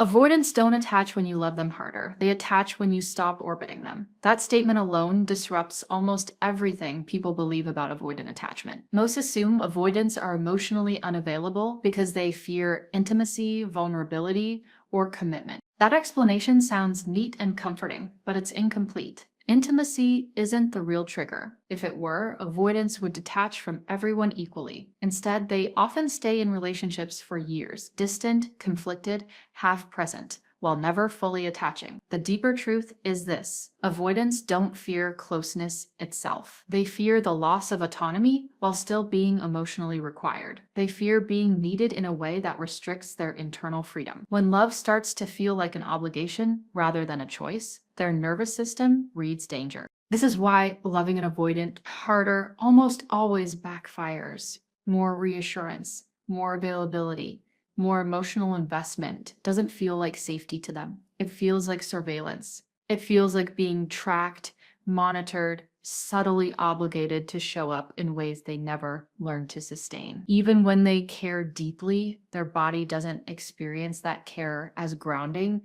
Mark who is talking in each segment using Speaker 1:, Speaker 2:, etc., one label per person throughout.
Speaker 1: Avoidants don't attach when you love them harder. They attach when you stop orbiting them. That statement alone disrupts almost everything people believe about avoidant attachment. Most assume avoidants are emotionally unavailable because they fear intimacy, vulnerability, or commitment. That explanation sounds neat and comforting, but it's incomplete. Intimacy isn't the real trigger. If it were, avoidance would detach from everyone equally. Instead, they often stay in relationships for years, distant, conflicted, half-present, while never fully attaching. The deeper truth is this: avoidants don't fear closeness itself. They fear the loss of autonomy while still being emotionally required. They fear being needed in a way that restricts their internal freedom. When love starts to feel like an obligation rather than a choice, their nervous system reads danger. This is why loving an avoidant harder almost always backfires. More reassurance, more availability, more emotional investment doesn't feel like safety to them. It feels like surveillance. It feels like being tracked, monitored, subtly obligated to show up in ways they never learned to sustain. Even when they care deeply, their body doesn't experience that care as grounding.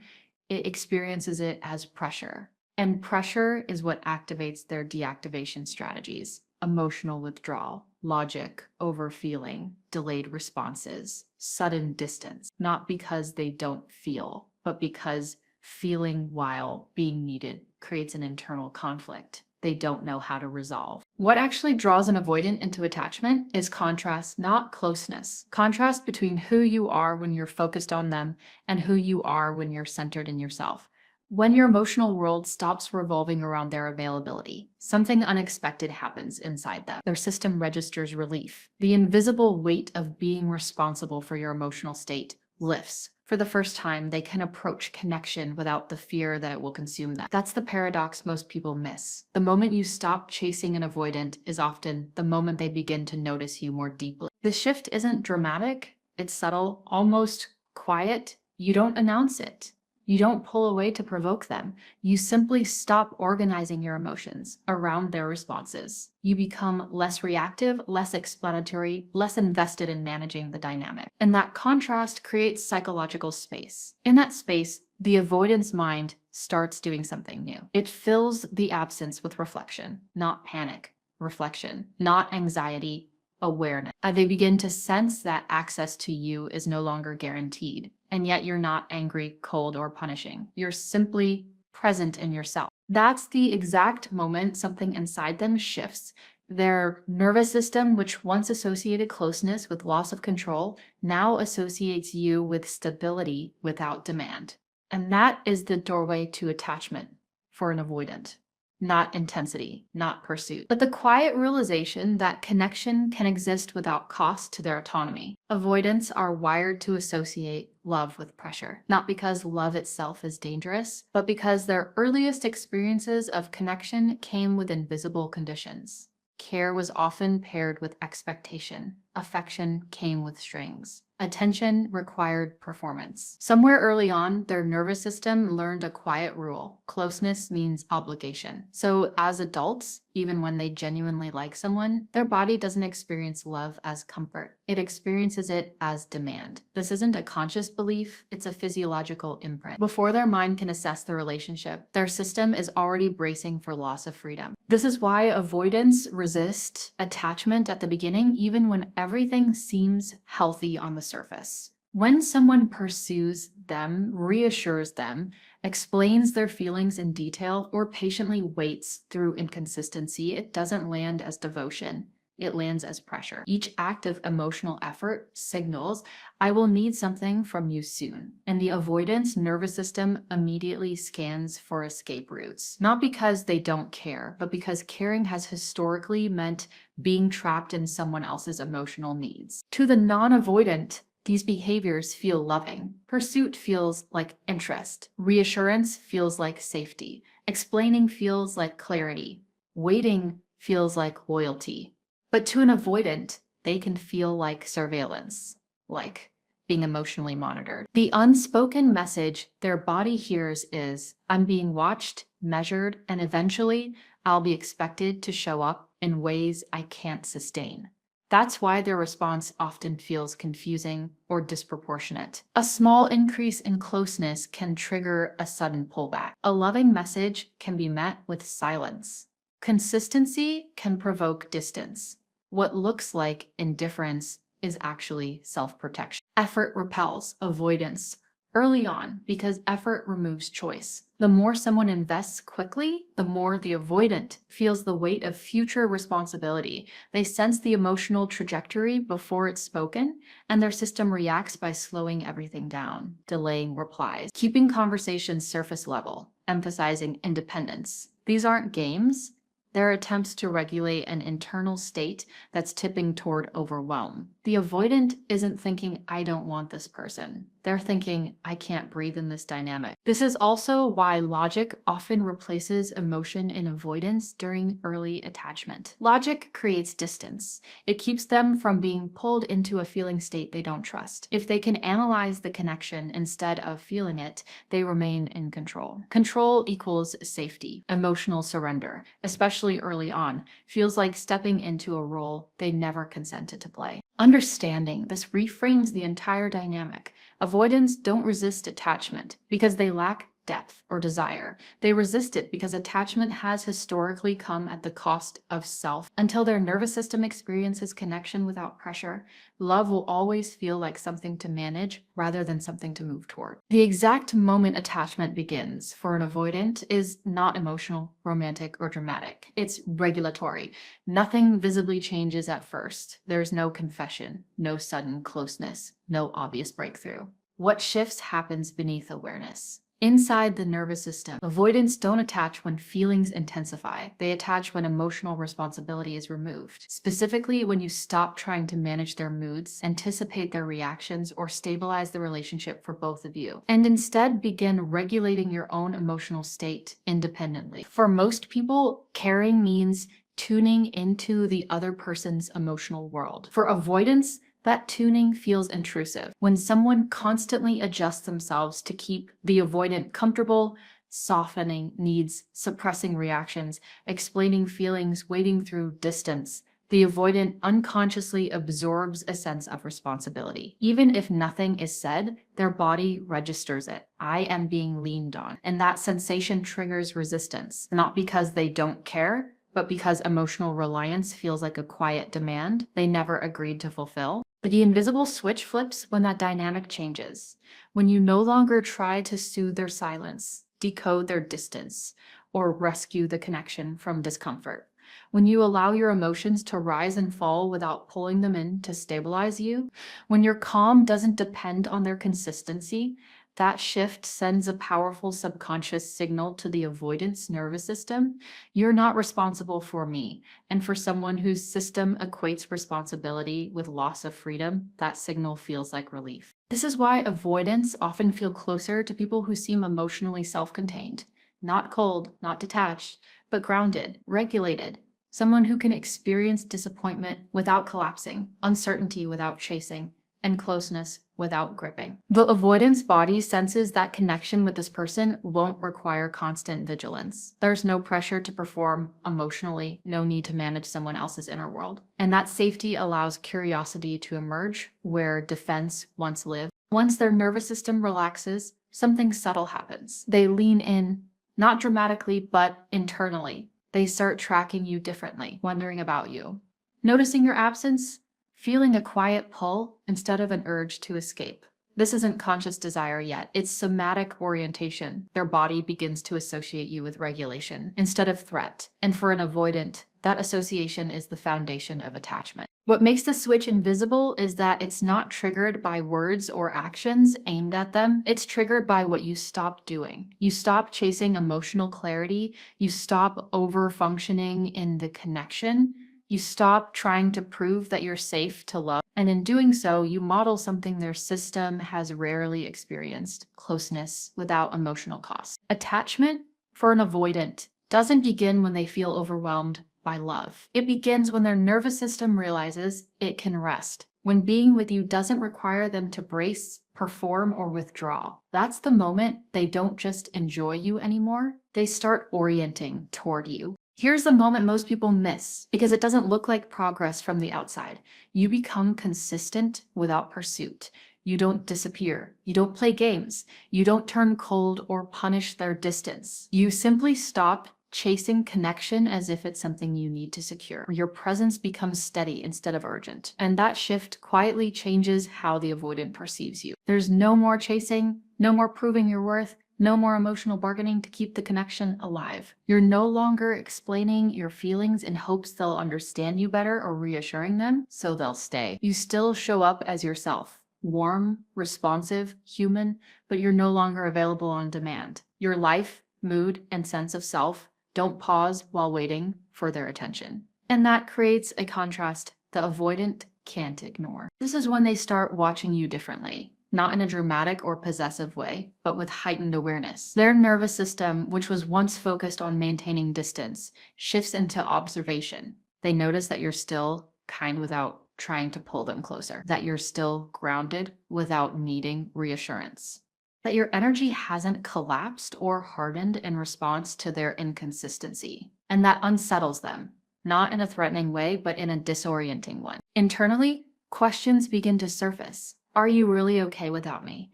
Speaker 1: It experiences it as pressure. And pressure is what activates their deactivation strategies: emotional withdrawal, logic, overfeeling, delayed responses, sudden distance. Not because they don't feel, but because feeling while being needed creates an internal conflict they don't know how to resolve. What actually draws an avoidant into attachment is contrast, not closeness. Contrast between who you are when you're focused on them and who you are when you're centered in yourself. When your emotional world stops revolving around their availability, something unexpected happens inside them. Their system registers relief. The invisible weight of being responsible for your emotional state lifts. For the first time, they can approach connection without the fear that it will consume them. That's the paradox most people miss. The moment you stop chasing an avoidant is often the moment they begin to notice you more deeply. The shift isn't dramatic, it's subtle, almost quiet. You don't announce it. You don't pull away to provoke them. You simply stop organizing your emotions around their responses. You become less reactive, less explanatory, less invested in managing the dynamic. And that contrast creates psychological space. In that space, the avoidance mind starts doing something new. It fills the absence with reflection, not panic. Reflection, not anxiety, awareness. They begin to sense that access to you is no longer guaranteed. And yet you're not angry, cold, or punishing. You're simply present in yourself. That's the exact moment something inside them shifts. Their nervous system, which once associated closeness with loss of control, now associates you with stability without demand. And that is the doorway to attachment for an avoidant. Not intensity, not pursuit, but the quiet realization that connection can exist without cost to their autonomy. Avoidants are wired to associate love with pressure, not because love itself is dangerous, but because their earliest experiences of connection came with invisible conditions. Care was often paired with expectation. Affection came with strings. Attention required performance. Somewhere early on, their nervous system learned a quiet rule: closeness means obligation. So as adults, even when they genuinely like someone, their body doesn't experience love as comfort. It experiences it as demand. This isn't a conscious belief, it's a physiological imprint. Before their mind can assess the relationship, their system is already bracing for loss of freedom. This is why avoidants resist attachment at the beginning, even when everything seems healthy on the surface. When someone pursues them, reassures them, explains their feelings in detail, or patiently waits through inconsistency, it doesn't land as devotion. It lands as pressure. Each act of emotional effort signals, I will need something from you soon. And the avoidance nervous system immediately scans for escape routes. Not because they don't care, but because caring has historically meant being trapped in someone else's emotional needs. To the non-avoidant, these behaviors feel loving. Pursuit feels like interest. Reassurance feels like safety. Explaining feels like clarity. Waiting feels like loyalty. But to an avoidant, they can feel like surveillance, like being emotionally monitored. The unspoken message their body hears is, I'm being watched, measured, and eventually I'll be expected to show up in ways I can't sustain. That's why their response often feels confusing or disproportionate. A small increase in closeness can trigger a sudden pullback. A loving message can be met with silence. Consistency can provoke distance. What looks like indifference is actually self-protection. Effort repels avoidance early on because effort removes choice. The more someone invests quickly, the more the avoidant feels the weight of future responsibility. They sense the emotional trajectory before it's spoken, and their system reacts by slowing everything down, delaying replies, keeping conversations surface level, emphasizing independence. These aren't games. They're attempts to regulate an internal state that's tipping toward overwhelm. The avoidant isn't thinking, I don't want this person. They're thinking, I can't breathe in this dynamic. This is also why logic often replaces emotion in avoidance during early attachment. Logic creates distance. It keeps them from being pulled into a feeling state they don't trust. If they can analyze the connection instead of feeling it, they remain in control. Control equals safety, emotional surrender, especially early on, feels like stepping into a role they never consented to play. Understanding this reframes the entire dynamic. Avoidants don't resist attachment because they lack depth or desire. They resist it because attachment has historically come at the cost of self. Until their nervous system experiences connection without pressure, love will always feel like something to manage rather than something to move toward. The exact moment attachment begins for an avoidant is not emotional, romantic, or dramatic. It's regulatory. Nothing visibly changes at first. There's no confession, no sudden closeness, no obvious breakthrough. What shifts happens beneath awareness. Inside the nervous system, avoidants don't attach when feelings intensify. They attach when emotional responsibility is removed. Specifically, when you stop trying to manage their moods, anticipate their reactions, or stabilize the relationship for both of you, and instead begin regulating your own emotional state independently. For most people, caring means tuning into the other person's emotional world. For avoidance, that tuning feels intrusive. When someone constantly adjusts themselves to keep the avoidant comfortable, softening needs, suppressing reactions, explaining feelings, wading through distance, the avoidant unconsciously absorbs a sense of responsibility. Even if nothing is said, their body registers it. I am being leaned on. And that sensation triggers resistance, not because they don't care, but because emotional reliance feels like a quiet demand they never agreed to fulfill. But the invisible switch flips when that dynamic changes, when you no longer try to soothe their silence, decode their distance, or rescue the connection from discomfort. When you allow your emotions to rise and fall without pulling them in to stabilize you, when your calm doesn't depend on their consistency, that shift sends a powerful subconscious signal to the avoidance nervous system. You're not responsible for me. And for someone whose system equates responsibility with loss of freedom, that signal feels like relief. This is why avoidants often feel closer to people who seem emotionally self-contained, not cold, not detached, but grounded, regulated. Someone who can experience disappointment without collapsing, uncertainty without chasing, and closeness without gripping. The avoidance body senses that connection with this person won't require constant vigilance. There's no pressure to perform emotionally, no need to manage someone else's inner world. And that safety allows curiosity to emerge where defense once lived. Once their nervous system relaxes, something subtle happens. They lean in, not dramatically, but internally. They start tracking you differently, wondering about you, noticing your absence, feeling a quiet pull instead of an urge to escape. This isn't conscious desire yet, it's somatic orientation. Their body begins to associate you with regulation instead of threat. And for an avoidant, that association is the foundation of attachment. What makes the switch invisible is that it's not triggered by words or actions aimed at them. It's triggered by what you stop doing. You stop chasing emotional clarity. You stop over-functioning in the connection. You stop trying to prove that you're safe to love, and in doing so, you model something their system has rarely experienced: closeness without emotional cost. Attachment, for an avoidant, doesn't begin when they feel overwhelmed by love. It begins when their nervous system realizes it can rest, when being with you doesn't require them to brace, perform, or withdraw. That's the moment they don't just enjoy you anymore, they start orienting toward you. Here's the moment most people miss because it doesn't look like progress from the outside. You become consistent without pursuit. You don't disappear. You don't play games. You don't turn cold or punish their distance. You simply stop chasing connection as if it's something you need to secure. Your presence becomes steady instead of urgent. And that shift quietly changes how the avoidant perceives you. There's no more chasing, no more proving your worth, no more emotional bargaining to keep the connection alive. You're no longer explaining your feelings in hopes they'll understand you better or reassuring them, so they'll stay. You still show up as yourself, warm, responsive, human, but you're no longer available on demand. Your life, mood, and sense of self don't pause while waiting for their attention. And that creates a contrast the avoidant can't ignore. This is when they start watching you differently. Not in a dramatic or possessive way, but with heightened awareness. Their nervous system, which was once focused on maintaining distance, shifts into observation. They notice that you're still kind without trying to pull them closer, that you're still grounded without needing reassurance, that your energy hasn't collapsed or hardened in response to their inconsistency. And that unsettles them, not in a threatening way, but in a disorienting one. Internally, questions begin to surface. Are you really okay without me?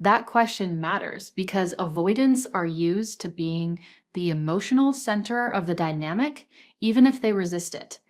Speaker 1: That question matters because avoidants are used to being the emotional center of the dynamic, even if they resist it.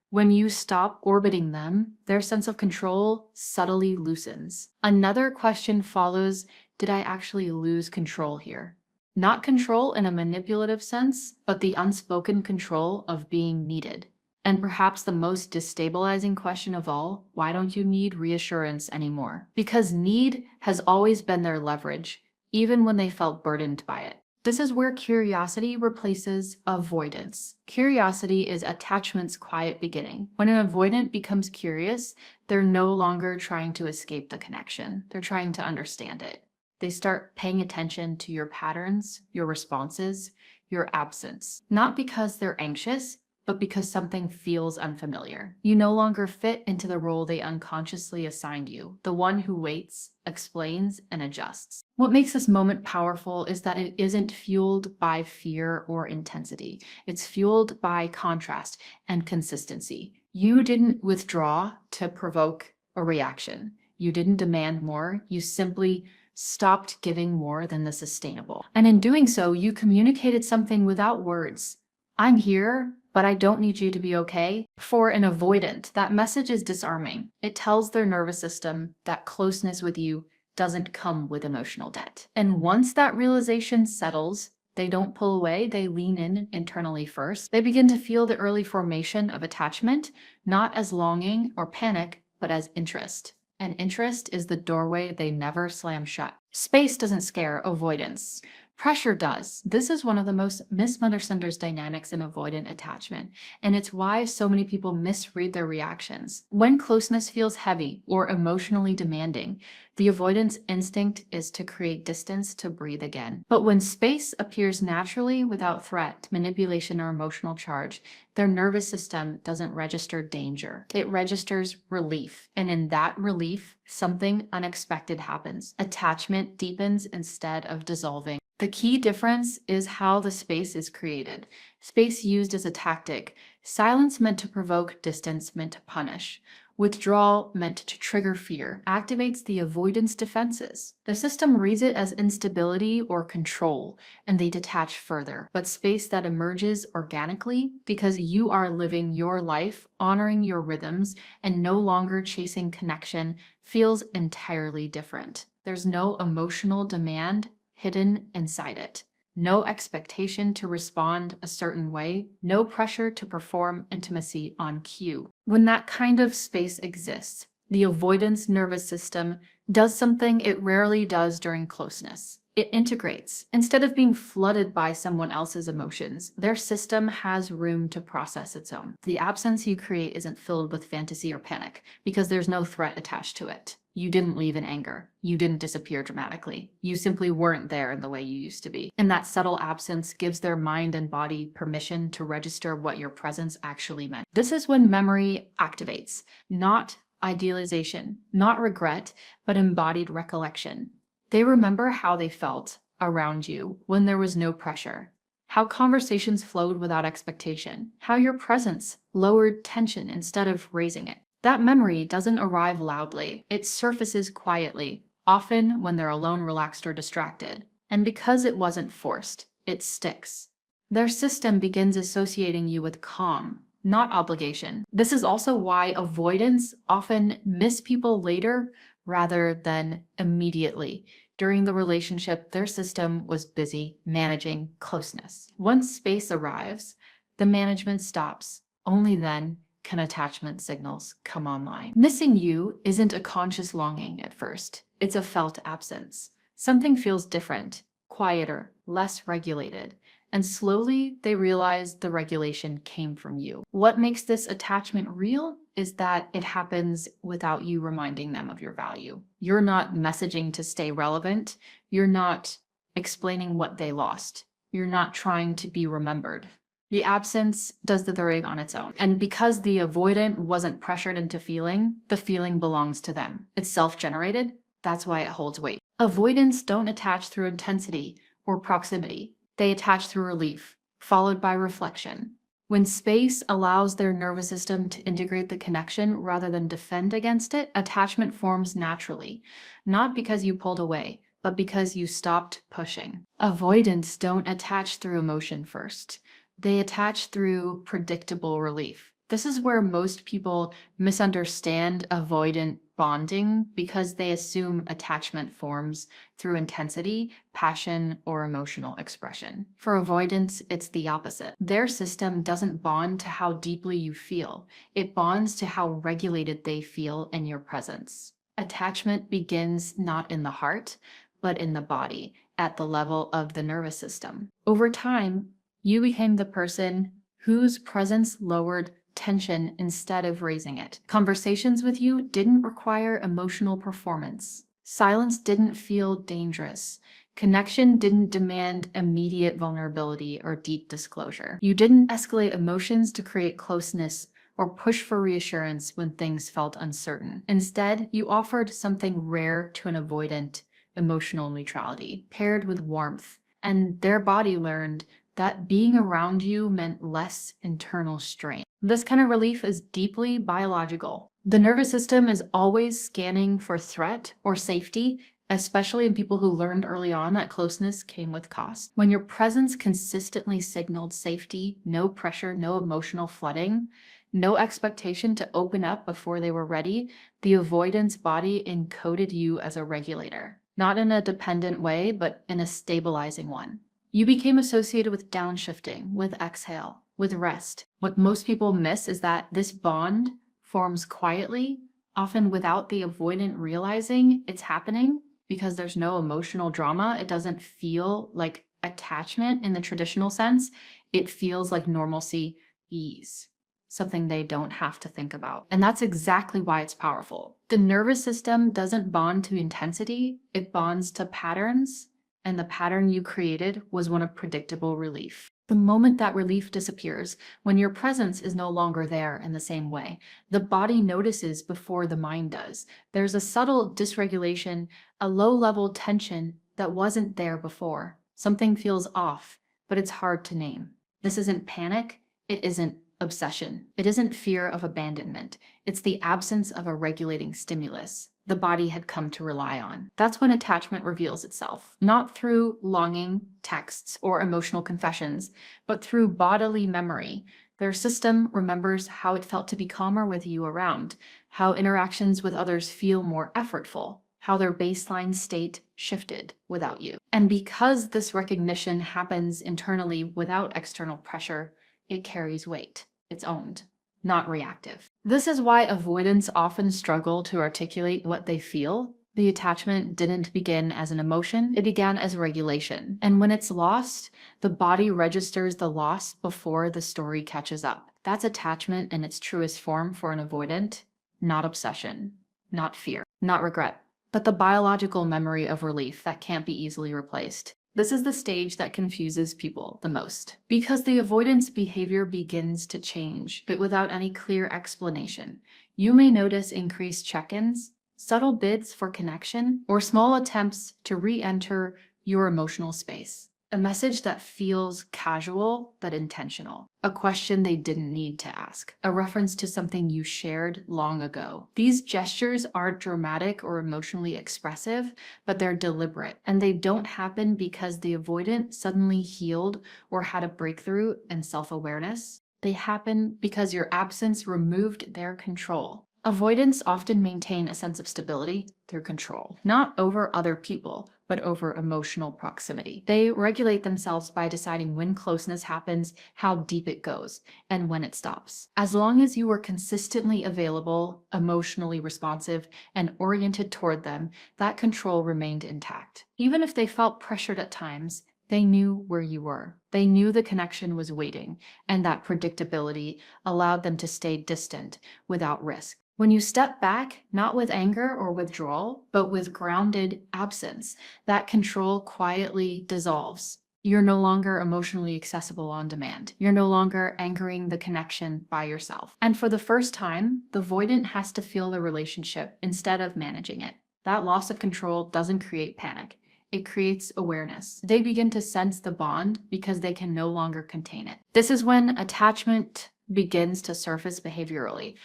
Speaker 1: When you stop orbiting them, their sense of control subtly loosens. Another question follows, did I actually lose control here? Not control in a manipulative sense, but the unspoken control of being needed. And perhaps the most destabilizing question of all, why don't you need reassurance anymore? Because need has always been their leverage, even when they felt burdened by it. This is where curiosity replaces avoidance. Curiosity is attachment's quiet beginning. When an avoidant becomes curious, they're no longer trying to escape the connection. They're trying to understand it. They start paying attention to your patterns, your responses, your absence. Not because they're anxious, but because something feels unfamiliar. You no longer fit into the role they unconsciously assigned you, the one who waits, explains, and adjusts. What makes this moment powerful is that it isn't fueled by fear or intensity. It's fueled by contrast and consistency. You didn't withdraw to provoke a reaction. You didn't demand more. You simply stopped giving more than the sustainable. And in doing so, you communicated something without words. I'm here, but I don't need you to be okay. For an avoidant, that message is disarming. It tells their nervous system that closeness with you doesn't come with emotional debt. And once that realization settles, they don't pull away, they lean in internally first. They begin to feel the early formation of attachment, not as longing or panic, but as interest. And interest is the doorway they never slam shut. Space doesn't scare avoidance. Pressure does. This is one of the most misunderstood dynamics in avoidant attachment, and it's why so many people misread their reactions. When closeness feels heavy or emotionally demanding, the avoidance instinct is to create distance to breathe again. But when space appears naturally without threat, manipulation, or emotional charge, their nervous system doesn't register danger. It registers relief. And in that relief, something unexpected happens. Attachment deepens instead of dissolving. The key difference is how the space is created. Space used as a tactic. Silence meant to provoke, distance meant to punish. Withdrawal meant to trigger fear, activates the avoidance defenses. The system reads it as instability or control, and they detach further. But space that emerges organically because you are living your life, honoring your rhythms, and no longer chasing connection feels entirely different. There's no emotional demand hidden inside it. No expectation to respond a certain way, no pressure to perform intimacy on cue. When that kind of space exists, the avoidance nervous system does something it rarely does during closeness. It integrates. Instead of being flooded by someone else's emotions, their system has room to process its own. The absence you create isn't filled with fantasy or panic because there's no threat attached to it. You didn't leave in anger. You didn't disappear dramatically. You simply weren't there in the way you used to be. And that subtle absence gives their mind and body permission to register what your presence actually meant. This is when memory activates, not idealization, not regret, but embodied recollection. They remember how they felt around you when there was no pressure, how conversations flowed without expectation, how your presence lowered tension instead of raising it. That memory doesn't arrive loudly, it surfaces quietly, often when they're alone, relaxed, or distracted. And because it wasn't forced, it sticks. Their system begins associating you with calm, not obligation. This is also why avoidants often miss people later rather than immediately. During the relationship, their system was busy managing closeness. Once space arrives, the management stops. Only then can attachment signals come online. Missing you isn't a conscious longing at first. It's a felt absence. Something feels different, quieter, less regulated. And slowly they realize the regulation came from you. What makes this attachment real is that it happens without you reminding them of your value. You're not messaging to stay relevant. You're not explaining what they lost. You're not trying to be remembered. The absence does the throwing on its own. And because the avoidant wasn't pressured into feeling, the feeling belongs to them. It's self-generated. That's why it holds weight. Avoidants don't attach through intensity or proximity. They attach through relief, followed by reflection. When space allows their nervous system to integrate the connection rather than defend against it, attachment forms naturally, not because you pulled away, but because you stopped pushing. Avoidants don't attach through emotion first. They attach through predictable relief. This is where most people misunderstand avoidant bonding because they assume attachment forms through intensity, passion, or emotional expression. For avoidants, it's the opposite. Their system doesn't bond to how deeply you feel. It bonds to how regulated they feel in your presence. Attachment begins not in the heart, but in the body, at the level of the nervous system. Over time, you became the person whose presence lowered tension instead of raising it. Conversations with you didn't require emotional performance. Silence didn't feel dangerous. Connection didn't demand immediate vulnerability or deep disclosure. You didn't escalate emotions to create closeness or push for reassurance when things felt uncertain. Instead, you offered something rare to an avoidant: emotional neutrality, paired with warmth. And their body learned that being around you meant less internal strain. This kind of relief is deeply biological. The nervous system is always scanning for threat or safety, especially in people who learned early on that closeness came with cost. When your presence consistently signaled safety, no pressure, no emotional flooding, no expectation to open up before they were ready, the avoidance body encoded you as a regulator. Not in a dependent way, but in a stabilizing one. You became associated with downshifting, with exhale, with rest. What most people miss is that this bond forms quietly, often without the avoidant realizing it's happening, because there's no emotional drama. It doesn't feel like attachment in the traditional sense. It feels like normalcy, ease, something they don't have to think about. And that's exactly why it's powerful. The nervous system doesn't bond to intensity, it bonds to patterns. And the pattern you created was one of predictable relief. The moment that relief disappears, when your presence is no longer there in the same way, the body notices before the mind does. There's a subtle dysregulation, a low-level tension that wasn't there before. Something feels off, but it's hard to name. This isn't panic, it isn't obsession. It isn't fear of abandonment. It's the absence of a regulating stimulus the body had come to rely on. That's when attachment reveals itself, not through longing, texts, or emotional confessions, but through bodily memory. Their system remembers how it felt to be calmer with you around, how interactions with others feel more effortful, how their baseline state shifted without you. And because this recognition happens internally without external pressure, it carries weight. It's owned, not reactive. This is why avoidants often struggle to articulate what they feel. The attachment didn't begin as an emotion, it began as regulation. And when it's lost, the body registers the loss before the story catches up. That's attachment in its truest form for an avoidant, not obsession, not fear, not regret, but the biological memory of relief that can't be easily replaced. This is the stage that confuses people the most, because the avoidance behavior begins to change, but without any clear explanation. You may notice increased check-ins, subtle bids for connection, or small attempts to re-enter your emotional space. A message that feels casual but intentional. A question they didn't need to ask. A reference to something you shared long ago. These gestures aren't dramatic or emotionally expressive, but they're deliberate. And they don't happen because the avoidant suddenly healed or had a breakthrough in self-awareness. They happen because your absence removed their control. Avoidants often maintain a sense of stability through control, not over other people, but over emotional proximity. They regulate themselves by deciding when closeness happens, how deep it goes, and when it stops. As long as you were consistently available, emotionally responsive, and oriented toward them, that control remained intact. Even if they felt pressured at times, they knew where you were. They knew the connection was waiting, and that predictability allowed them to stay distant without risk. When you step back, not with anger or withdrawal, but with grounded absence, that control quietly dissolves. You're no longer emotionally accessible on demand. You're no longer anchoring the connection by yourself. And for the first time, the avoidant has to feel the relationship instead of managing it. That loss of control doesn't create panic. It creates awareness. They begin to sense the bond because they can no longer contain it. This is when attachment begins to surface behaviorally.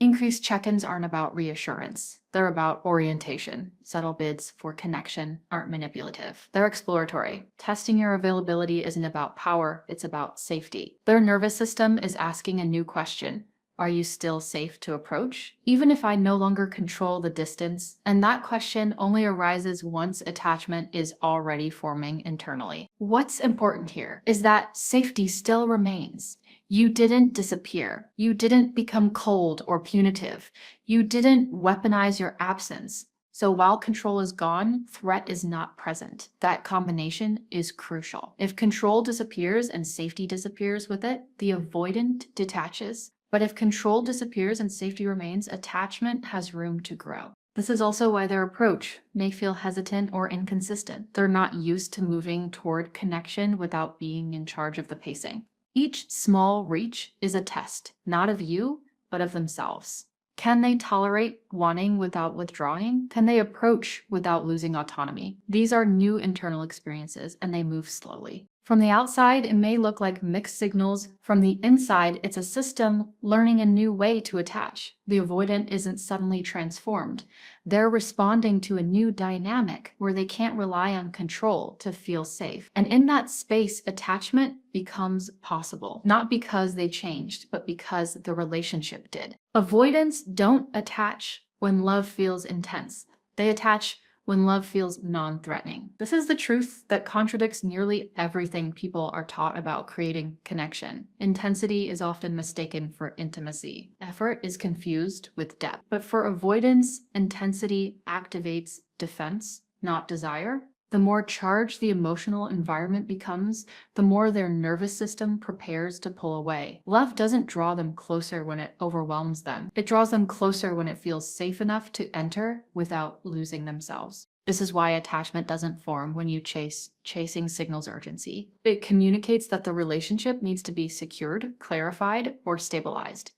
Speaker 1: Increased check-ins aren't about reassurance. They're about orientation. Subtle bids for connection aren't manipulative. They're exploratory. Testing your availability isn't about power, it's about safety. Their nervous system is asking a new question. Are you still safe to approach? Even if I no longer control the distance, and that question only arises once attachment is already forming internally. What's important here is that safety still remains. You didn't disappear. You didn't become cold or punitive. You didn't weaponize your absence. So while control is gone, threat is not present. That combination is crucial. If control disappears and safety disappears with it, the avoidant detaches. But if control disappears and safety remains, attachment has room to grow. This is also why their approach may feel hesitant or inconsistent. They're not used to moving toward connection without being in charge of the pacing. Each small reach is a test, not of you, but of themselves. Can they tolerate wanting without withdrawing? Can they approach without losing autonomy? These are new internal experiences, and they move slowly. From the outside, it may look like mixed signals. From the inside, it's a system learning a new way to attach. The avoidant isn't suddenly transformed. They're responding to a new dynamic where they can't rely on control to feel safe. And in that space, attachment becomes possible, not because they changed, but because the relationship did. Avoidants don't attach when love feels intense. They attach when love feels non-threatening. This is the truth that contradicts nearly everything people are taught about creating connection. Intensity is often mistaken for intimacy. Effort is confused with depth. But for avoidance, intensity activates defense, not desire. The more charged the emotional environment becomes, the more their nervous system prepares to pull away. Love doesn't draw them closer when it overwhelms them. It draws them closer when it feels safe enough to enter without losing themselves. This is why attachment doesn't form when you chasing signals urgency. It communicates that the relationship needs to be secured, clarified, or stabilized.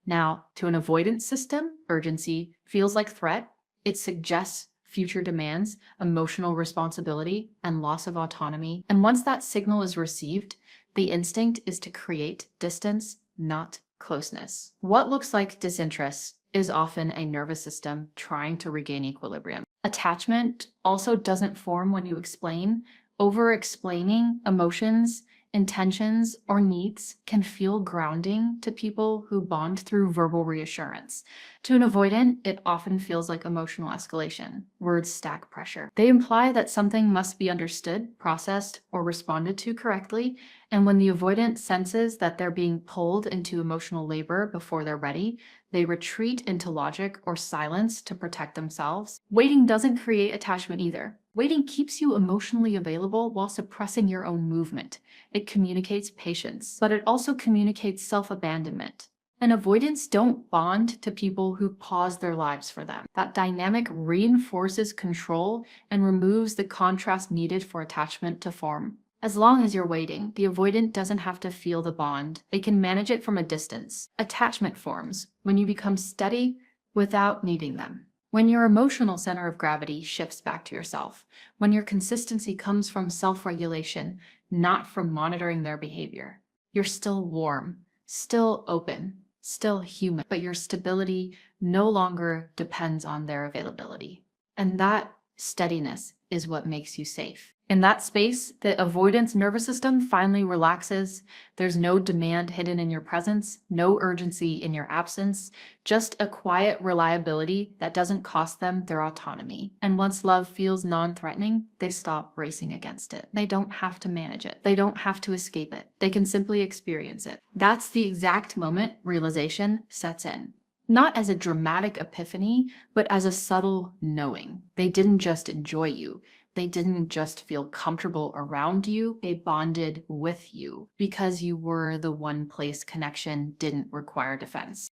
Speaker 1: Now, to an avoidance system, urgency feels like threat. It suggests future demands, emotional responsibility, and loss of autonomy. And once that signal is received, the instinct is to create distance, not closeness. What looks like disinterest is often a nervous system trying to regain equilibrium. Attachment also doesn't form when you explain. Over-explaining emotions, intentions, or needs can feel grounding to people who bond through verbal reassurance. To an avoidant, it often feels like emotional escalation. Words stack pressure. They imply that something must be understood, processed, or responded to correctly, and when the avoidant senses that they're being pulled into emotional labor before they're ready, they retreat into logic or silence to protect themselves. Waiting doesn't create attachment either. Waiting keeps you emotionally available while suppressing your own movement. It communicates patience, but it also communicates self-abandonment. And avoidants don't bond to people who pause their lives for them. That dynamic reinforces control and removes the contrast needed for attachment to form. As long as you're waiting, the avoidant doesn't have to feel the bond. They can manage it from a distance. Attachment forms when you become steady without needing them. When your emotional center of gravity shifts back to yourself, when your consistency comes from self regulation, not from monitoring their behavior, you're still warm, still open, still human, but your stability no longer depends on their availability. And that steadiness is what makes you safe. In that space, the avoidance nervous system finally relaxes. There's no demand hidden in your presence, no urgency in your absence, just a quiet reliability that doesn't cost them their autonomy. And once love feels non-threatening, they stop racing against it. They don't have to manage it. They don't have to escape it. They can simply experience it. That's the exact moment realization sets in. Not as a dramatic epiphany, but as a subtle knowing. They didn't just enjoy you. They didn't just feel comfortable around you, they bonded with you because you were the one place connection didn't require defense.